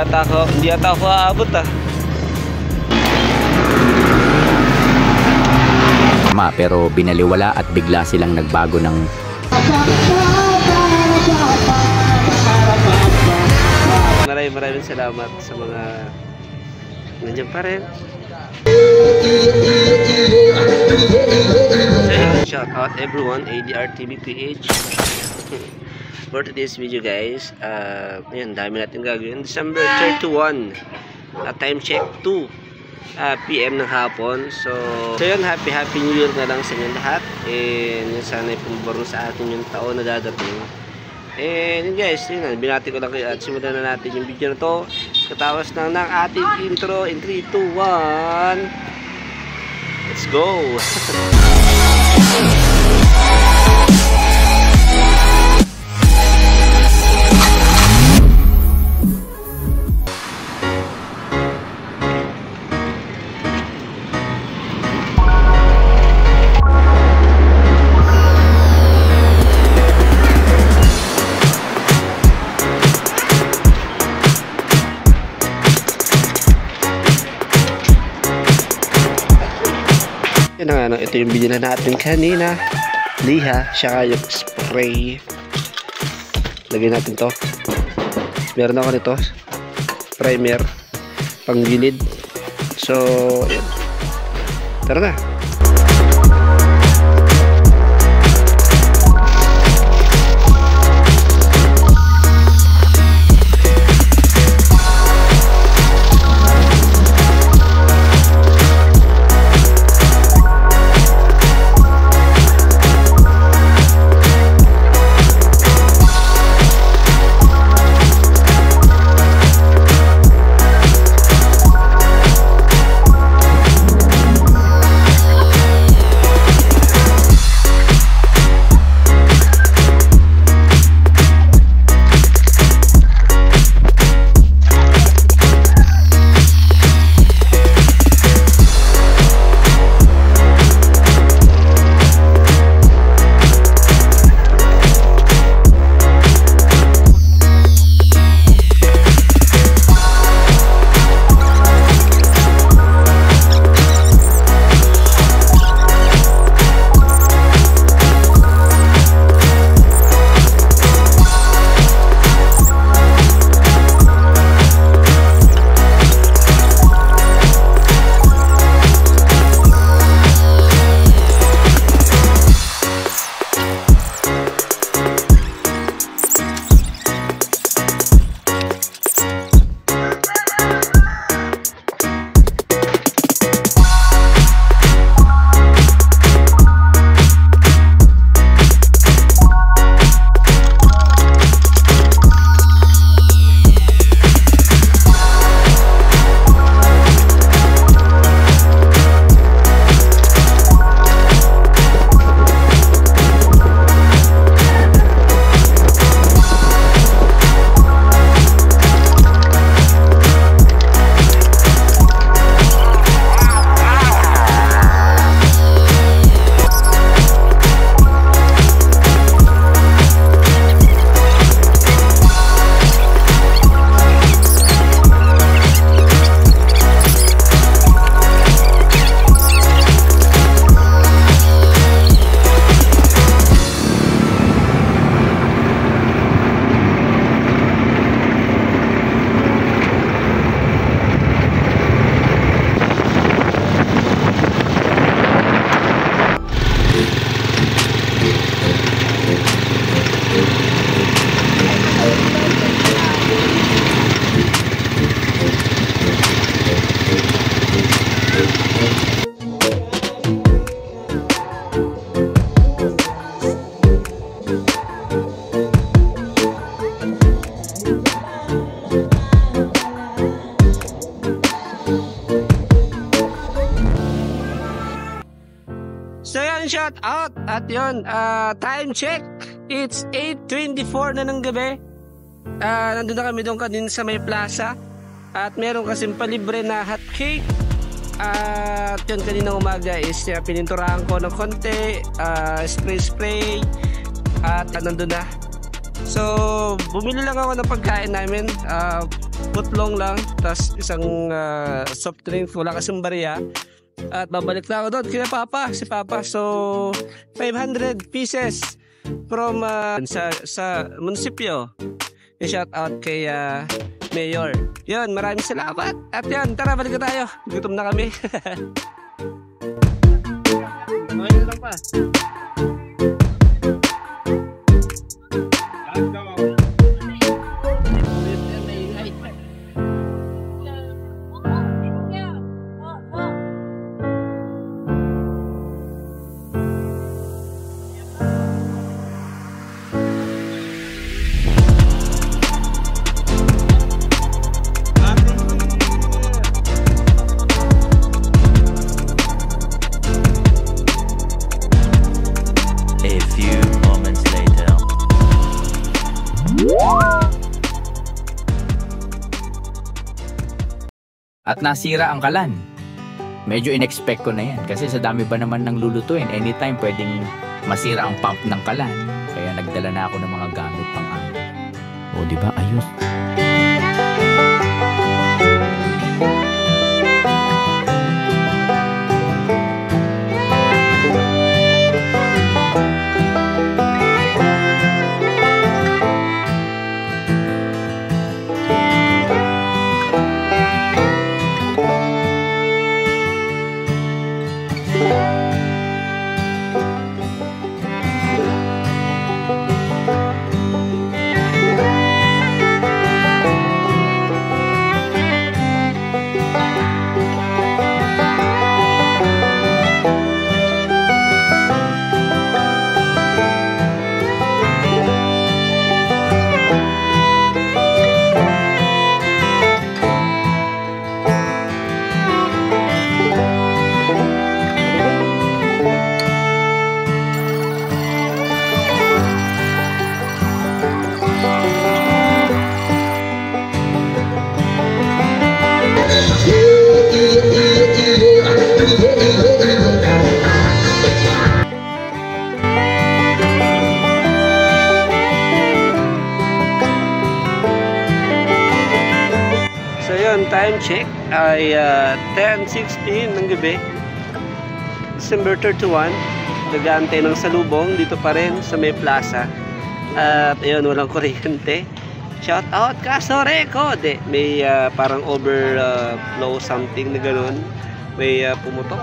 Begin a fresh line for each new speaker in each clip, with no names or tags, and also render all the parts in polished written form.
Hindi yata ako aabot ah.
Pero binaliwala at bigla silang nagbago ng
Maraming salamat sa mga nandiyan pa rin. Shout out everyone, ADR TV PH. For today's video guys, ayan, dami natin gagawin. December 31, time check 2 PM ng hapon. So yun, happy New Year na lang sa inyo lahat. And sana pumabaro sa atin yung taon na dadating. And yun guys, yun, binati ko lang kayo at simulan na natin yung video na to. Katawas lang ng ating intro in 3, 2, 1. Let's go! Ito yung binila natin kanina, liha, siya yung spray. Lagyan natin to. Meron ako nito, primer pang gilid. So yun. Tara na. Shout out at yun, time check, it's 8:24 na ng gabi. Nandun na kami doon kanina sa may plaza at meron kasing palibre na hot cake. At yun, kanina umaga is pininturahan ko ng konti, spray at nandun na. So bumili lang ako ng pagkain namin, Putlong lang, tas isang soft drink, wala kasing barya. At babalik na ako doon kina Papa, si Papa. So 500 pieces from sa munisipyo. I-shout out kay Mayor. Yun, maraming salamat. At yan, tara balik na tayo. Gutom na kami. Ngayon lang pa.
At nasira ang kalan. Medyo in-expect ko na yan kasi sa dami ba naman ng lulutuin, anytime pwedeng masira ang pump ng kalan. Kaya nagdala na ako ng mga gamit pang ano. O diba, ayos.
Time check ay 10:16 ng gabi, December 31. Nag-aantay ng salubong dito pa rin sa may plaza. At ayun, walang kuryente. Shout out Caso Reco. May parang overflow something na ganun. May pumutok.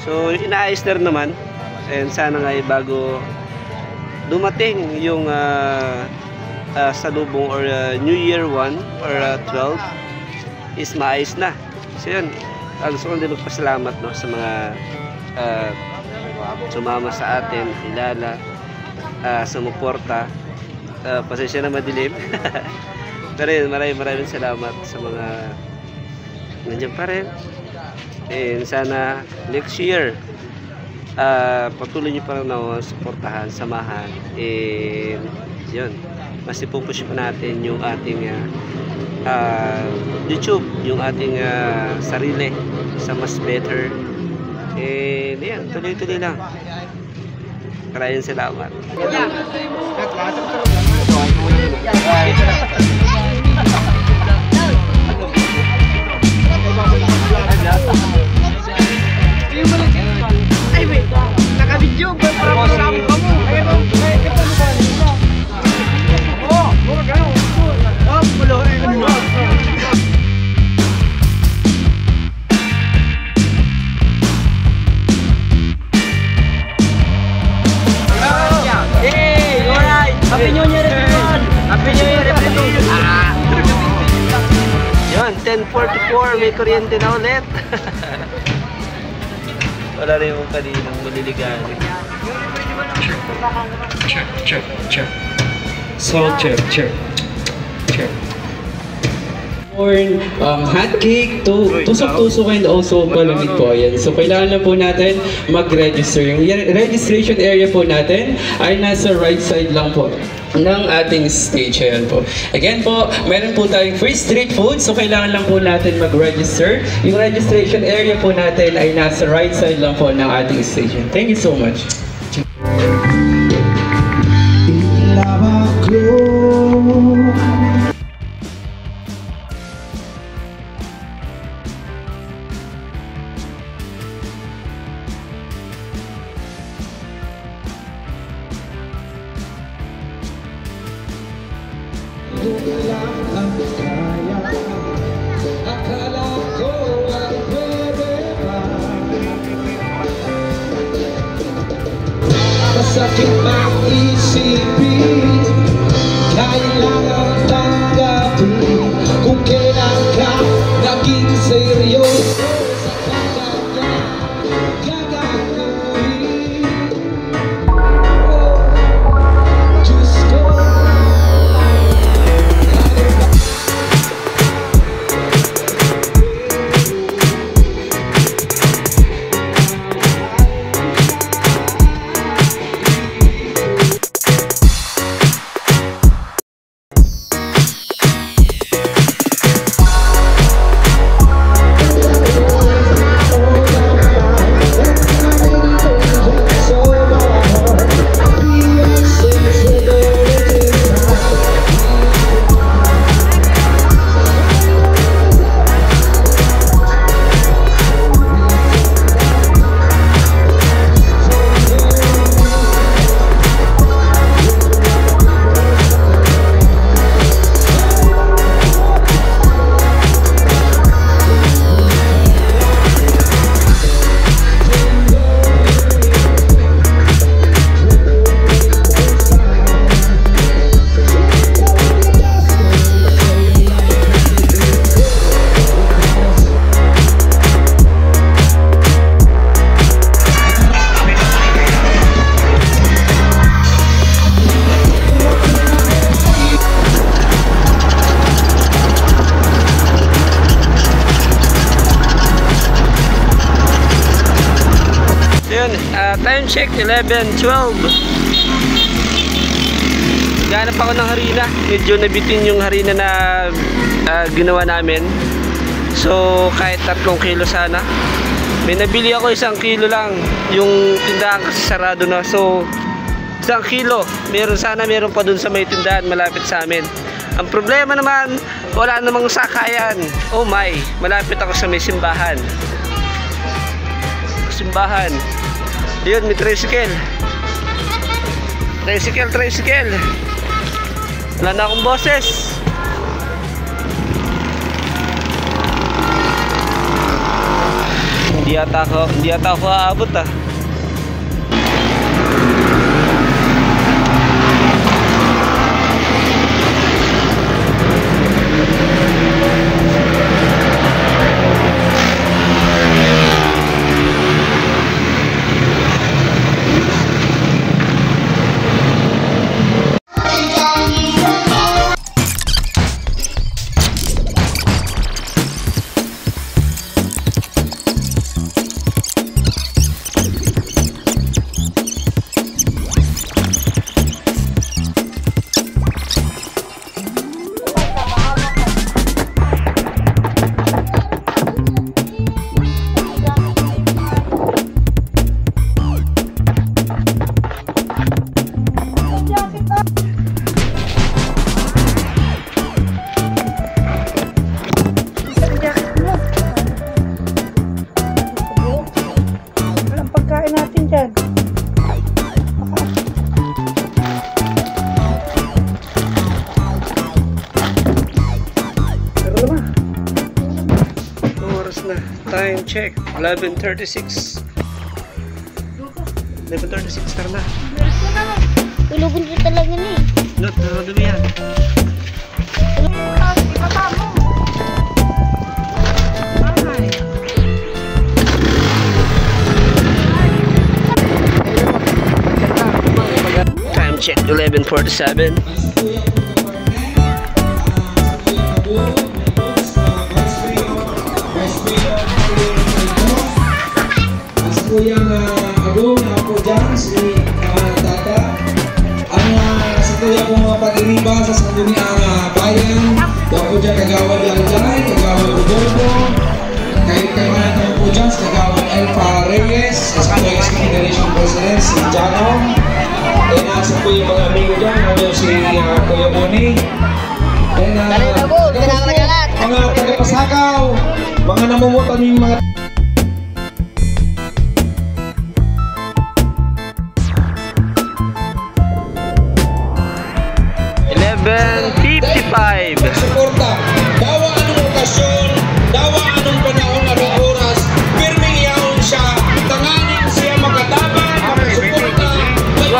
So inaayos na rin naman. And sana nga bago dumating yung salubong or New Year 1 or 12 is maayos na. So yun, gusto ko din magpasalamat sa mga sumama sa atin, kilala, sumuporta. Pasensya na madilim. Pero yun, maraming salamat sa mga nandiyan pa rin. And sana next year patuloy nyo pa rin suportahan, samahan. And yun, mas ipupush pa natin yung ating YouTube, yung ating sarili sa mas better. And yan, tuloy-tuloy lang. Maraming salamat.
Ay, wait. Naka-video ba? Para masama ka mo. Happy New Year everyone! Happy New Year everyone!
Yun, 10:44, may kuryente na ulit. Wala rin yung kaninang maliligan.
Check. Salt check. Corn, hot cake, tusok-tusok and also palamig po yan. So kailangan lang po natin mag-register. Yung registration area po natin ay nasa right side lang po ng ating stage. Ayan po. Again po, meron po tayong free street food. So kailangan lang po natin mag-register. Yung registration area po natin ay nasa right side lang po ng ating stage. Thank you so much.
sakit mang isipin, kailangan tanggapin kung kailan ka naging seryoso sa kanya gagawin. Diyos ko,
Time check 11:12. Ganap ako ng harina. Medyo nabitin yung harina na ginawa namin. So kahit 3 kilo sana. May nabili ako 1 kilo lang. Yung tindahan kasi sarado na. So 1 kilo. Meron pa dun sa may tindahan malapit sa amin. Ang problema naman, wala namang sakayan. Oh my, malapit ako sa may simbahan. Yun, may tricycle. Wala na akong boses. Hindi yata ako aabot ah. Time check 11:36. 11:36 tara na.
Tulugan ko talaga na eh.
Not, dumi yan. Time check 11:47.
Kuyang Agong na po dyan, si Tata. Ang sa kuya po mga pag-iriba sa sangguniang bayan. Daw po dyan kagawad Lalay, kagawad Rodolfo. Kahit kayo natin po dyan sa kagawad Elfa Reyes, sa kuya Generation President, si Jano. And sa kuya mga amigo dyan, si Kuya Boni. And mga taga-pasakaw, mga namumutan yung mga
11:55.
Suporta, dawa anong okasyon, dawa anong panahon anong oras, pirming yaon siya, tanganin siya makatabang, makasuporta, may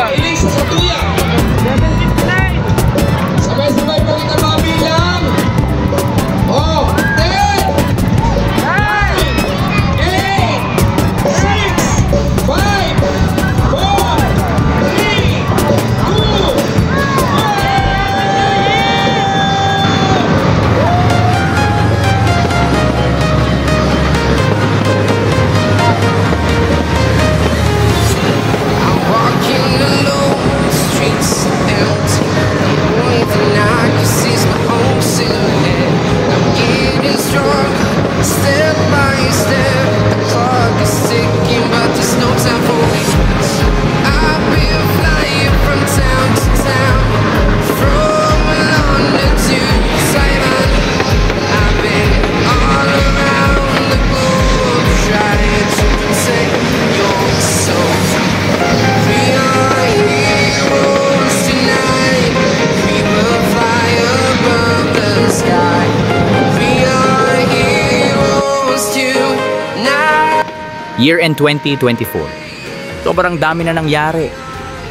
Year end 2024. Sobrang dami na nangyari.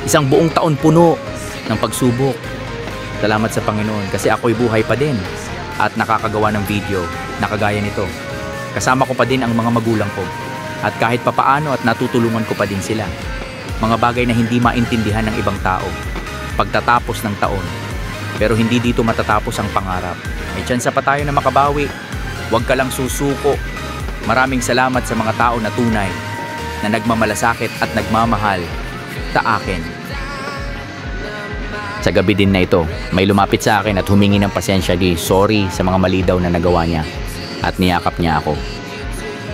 Isang buong taon puno ng pagsubok. Salamat sa Panginoon kasi ako'y buhay pa din at nakakagawa ng video na kagaya nito. Kasama ko pa din ang mga magulang ko at kahit papaano at natutulungan ko pa din sila. Mga bagay na hindi maintindihan ng ibang tao pagtatapos ng taon. Pero hindi dito matatapos ang pangarap. May tsansa pa tayo na makabawi. Huwag ka lang susuko. Maraming salamat sa mga tao na tunay na nagmamalasakit at nagmamahal sa akin. Sa gabi din na ito, may lumapit sa akin at humingi ng pasensya di sorry sa mga mali daw na nagawa niya at niyakap niya ako.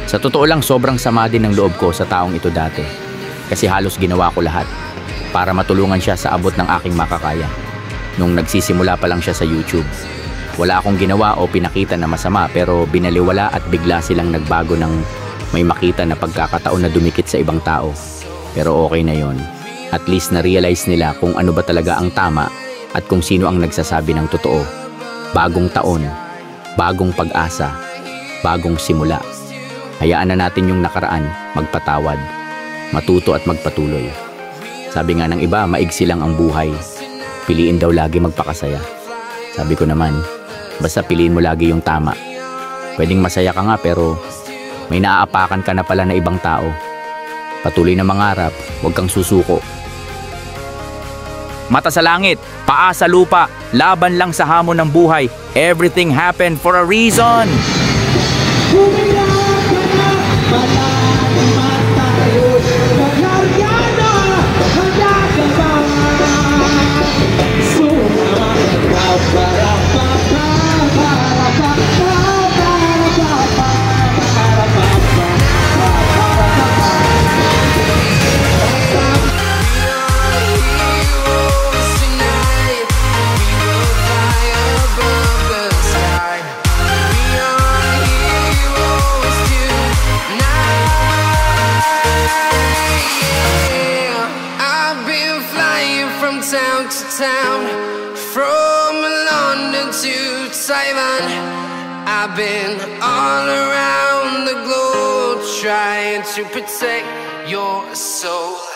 Sa totoo lang, sobrang sama din ng loob ko sa taong ito dati kasi halos ginawa ko lahat para matulungan siya sa abot ng aking makakaya. Nung nagsisimula pa lang siya sa YouTube, wala akong ginawa o pinakita na masama pero binaliwala at bigla silang nagbago ng may makita na pagkakataon na dumikit sa ibang tao. Pero okay na yon. At least na-realize nila kung ano ba talaga ang tama at kung sino ang nagsasabi ng totoo. Bagong taon, bagong pag-asa, bagong simula. Hayaan na natin yung nakaraan magpatawad, matuto at magpatuloy. Sabi nga ng iba, maigsi lang ang buhay. Piliin daw lagi magpakasaya. Sabi ko naman, basta piliin mo lagi yung tama. Pwedeng masaya ka nga pero may naaapakan ka na pala na ibang tao. Patuloy na mangarap, huwag kang susuko. Mata sa langit, paa sa lupa, laban lang sa hamon ng buhay. Everything happened for a reason.
Town to town, from London to Taiwan, I've been all around the globe trying to protect your soul.